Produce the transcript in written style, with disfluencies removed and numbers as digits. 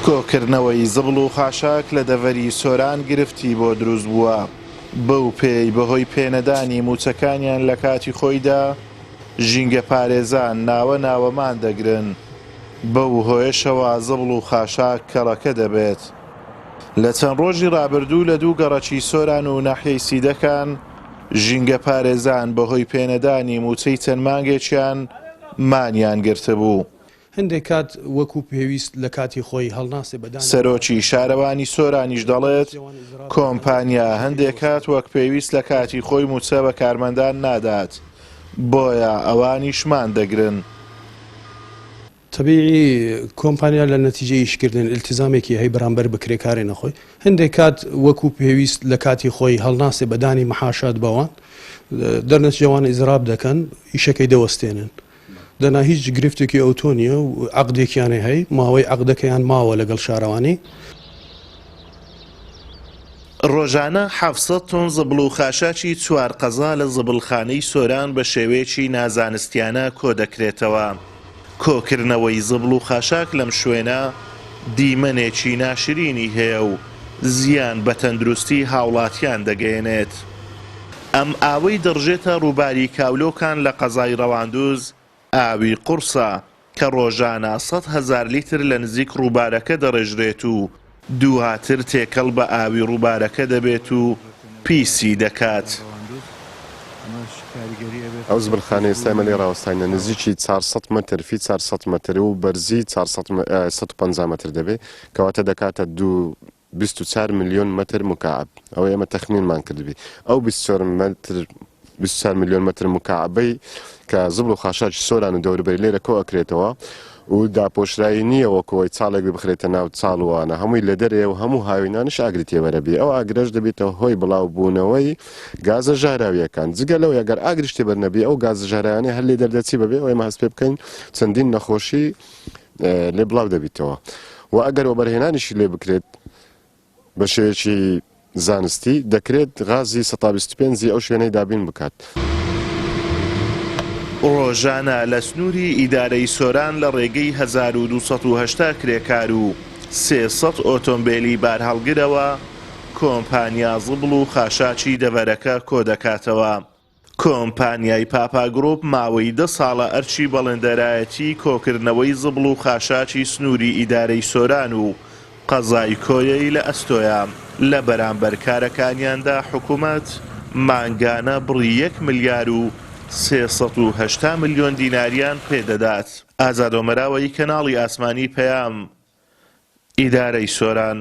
کۆکردنەوەی زبڵ و خاشاک لە دەڤەری سۆران گرفتی بۆ دروست بووە. بەو پێی بەهۆی پێنەدانی موچەکانیان لە کاتی خۆیدا ژینگە پارێزان ناوە ناوەمان دەگرن. بەو هۆیشەوە زبڵ و خاشاک کەڵەکە دەبێت. لە چەند ڕۆژی ڕابردوو لە دوو گەڕەکی سۆران و ناحیەی سیدەکان ژینگە پارێزان بەهۆی پێنەدانی موچەی چەند مانگێکیان مانیان گرتبوو. هەندێک کات وەکو پێویست لە کاتی خۆی هەڵناسێ بەدان سەرۆکی شارەوانی سۆرانیش دەڵێت کۆمپانیا هەندێک کات وەک پێویست لە کاتی خۆی موچە بە کارمەندان نادات، بۆیە ئەوانیشمان دەگرن. تەبیعی کۆمپانیا لە نەتیجە ئیشکردن ئیلتیزامێکی هەیە بەرامبەر بکرێکارێ نەخۆی هەندێک کات وەکو پێویست لە کاتی خۆی هەڵناسێ بەدانی مەحاشات بەوان دەرنەتیجەوان ئیزراب دەکەن ئیشەکەی دەوەستێنن. دەنا هیچ گرفتێکی ئەوتۆ نیە و عەقدێکیانێ هەیە ماوەی عەقدەکەیان ماوە لەگەڵ شارەوانی. ڕۆژانە 700 تۆن زبڵ و خاشاکی 4 قەزا لە زبڵخانەی سۆران بە شێوەیەکی نازانستیانە کۆ دەکرێتەوە. کۆکردنەوەی زبڵ و خاشاک لەم شوێنە دیمەنێکی ناشرینی هەیە و زیان بە تەندروستی هاوڵاتیان دەگەیەنێت. ئەم ئاوەی دەڕژێتە ڕووباری کاولۆکان لە قەزای ڕەواندوز ئاوی قورسە کە ڕۆژانە 100,000 لیتر لە نزیک ڕووبارەکە دەڕێژرێت و دووهاتر تێکەڵ بە ئاوی ڕووبارەکە دەبێت و پیسی دەکات. ئەو زبڵخانەی ئێستا لێ ڕاوەستانە نزیکی 400 متر فی 400 متر و بەرزی 150 متر دەبێت کەواتە دەکاتە 24 ملیۆن متر مکعب. ئەو ئێمە تەخمینمان کردبی ئەو 24 ملیۆن متر مکعبەی کە زبڵ و خاشاکی سۆران و دەوروبەری لێرە کۆ ئەکرێتەوە و داپۆشرایی نییە وەکەوەی چاڵێک بخرێتە ناو چاڵوانە هەمووی لە دەرێ و هەموو هاوینانش ئاگری تێبەرەبی. ئەو ئاگرەش دەبێتەوە هۆی بڵاو بوونەوەی گازە ژاراویەکان. جگە لەوە ئەگەر ئاگریش تێبەر نەبی ئەو گازە ژارایانە هەر لێ دەردەچی بەبێ ئەوەی مەحس پێ بکەین چەندین نەخۆشی لێ بڵاو دەبیتەوە و ئەگەر وەبەرهێنانیشی لێ بکرێت بە شێوەیەکی زانستی دەکرێت غازی 125 ئەو شوێنەی دابین بکات. ڕۆژانە لە سنووری ئیدارەی سۆران لە ڕێگەی 1280 کرێکار و 300 ئۆتۆمبیلی بار هەڵگرەوە کۆمپانیا زبڵ و خاشاکی دەڤەرەکە کۆ دەکاتەوە. کۆمپانیای پاپاگرۆپ ماوەی 10 ساڵە ئەرچی بەڵێندەرایەتی کۆکردنەوەی زبڵ و خاشاکی سنووری ئیدارەی سۆران و قەزای کۆیەی لە ئەستۆیە. لە بەرامبەر کارەکانیاندا حکوومەت مانگانە بڕی 1 ملیار و 380 ملیۆن دیناریان پێدەدات. ئازاد ئۆمەراوەی کەناڵی ئاسمانی پەیام ئیدارەی سۆران.